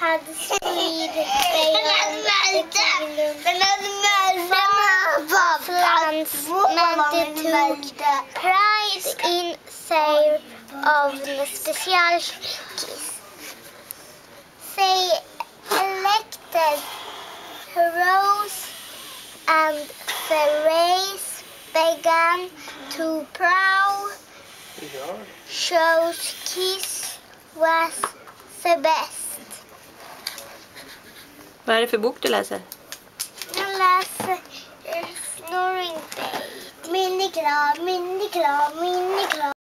had spridit sig om det men det tog pride in sig av en special kiss. They elected heroes and the race began to prowl. Shows kiss was the best. Vad är det för bok du läser? Jag läser Snoring Baby. Minnie Claus, Minnie Claus, Minnie Claus.